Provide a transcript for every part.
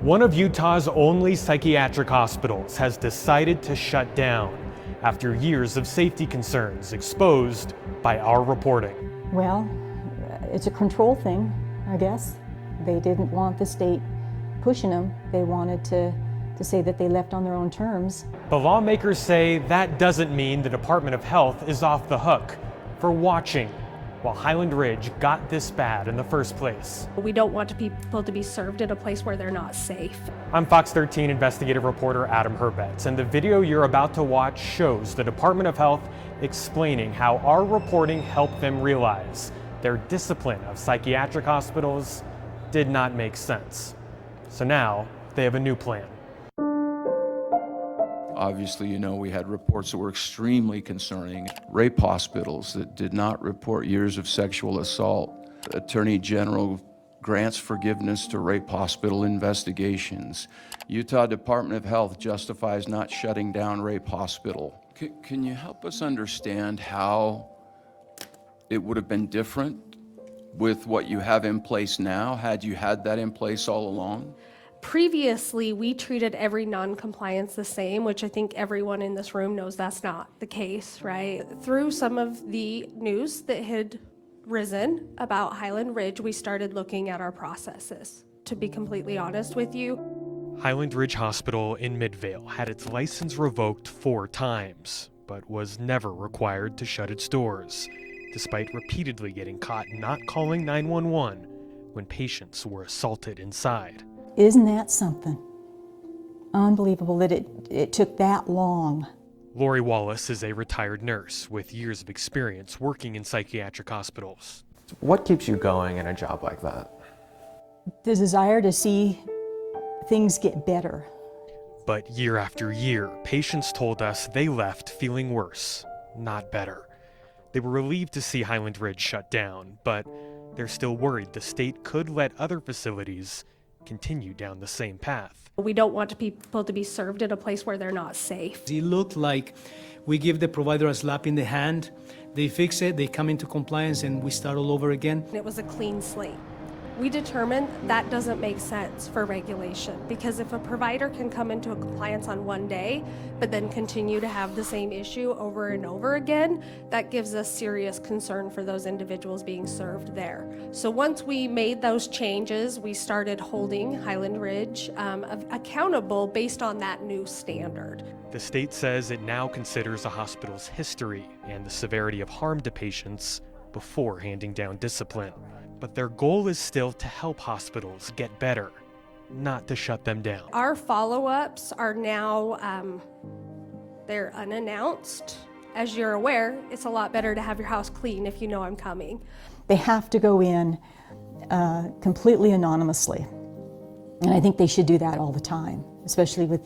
One of Utah's only psychiatric hospitals has decided to shut down after years of safety concerns exposed by our reporting. Well, it's a control thing, I guess. They didn't want the state pushing them. They wanted to say that they left on their own terms. But lawmakers say that doesn't mean the Department of Health is off the hook for watching while Highland Ridge got this bad in the first place. We don't want people to be served in a place where they're not safe. I'm Fox 13 investigative reporter Adam Herbetz, and the video you're about to watch shows the Department of Health explaining how our reporting helped them realize their discipline of psychiatric hospitals did not make sense. So now they have a new plan. Obviously, you know, we had reports that were extremely concerning. Rape hospitals that did not report years of sexual assault. Attorney General grants forgiveness to rape hospital investigations. Utah Department of Health justifies not shutting down rape hospital. Can you help us understand how it would have been different with what you have in place now, had you had that in place all along? Previously, we treated every non-compliance the same, which I think everyone in this room knows that's not the case, right? Through some of the news that had risen about Highland Ridge, we started looking at our processes, to be completely honest with you. Highland Ridge Hospital in Midvale had its license revoked 4 times, but was never required to shut its doors, despite repeatedly getting caught not calling 911 when patients were assaulted inside. Isn't that something? Unbelievable that it took that long. Lori Wallace is a retired nurse with years of experience working in psychiatric hospitals. What keeps you going in a job like that? The desire to see things get better. But year after year, patients told us they left feeling worse, not better. They were relieved to see Highland Ridge shut down, but they're still worried the state could let other facilities continue down the same path. We don't want people to be served in a place where they're not safe. It looked like we give the provider a slap in the hand, they fix it, they come into compliance, and we start all over again. It was a clean slate. We determined that doesn't make sense for regulation, because if a provider can come into a compliance on one day, but then continue to have the same issue over and over again, that gives us serious concern for those individuals being served there. So once we made those changes, we started holding Highland Ridge accountable based on that new standard. The state says it now considers a hospital's history and the severity of harm to patients before handing down discipline. But their goal is still to help hospitals get better, not to shut them down. Our follow-ups are now, they're unannounced. As you're aware, it's a lot better to have your house clean if you know I'm coming. They have to go in completely anonymously. And I think they should do that all the time, especially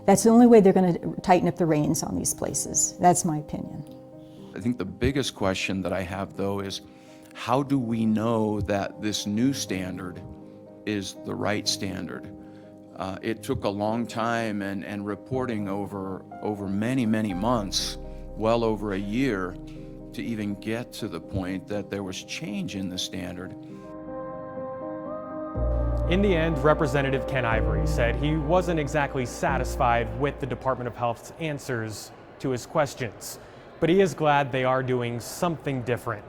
that's the only way they're going to tighten up the reins on these places. That's my opinion. I think the biggest question that I have, though, is how do we know that this new standard is the right standard? It took a long time and reporting over many, many months, well over a year, to even get to the point that there was change in the standard. In the end, Representative Ken Ivory said he wasn't exactly satisfied with the Department of Health's answers to his questions, but he is glad they are doing something different.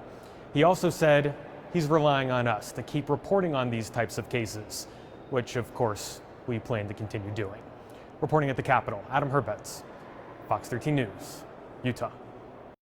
He also said he's relying on us to keep reporting on these types of cases, which of course we plan to continue doing. Reporting at the Capitol, Adam Herbetz, Fox 13 News, Utah.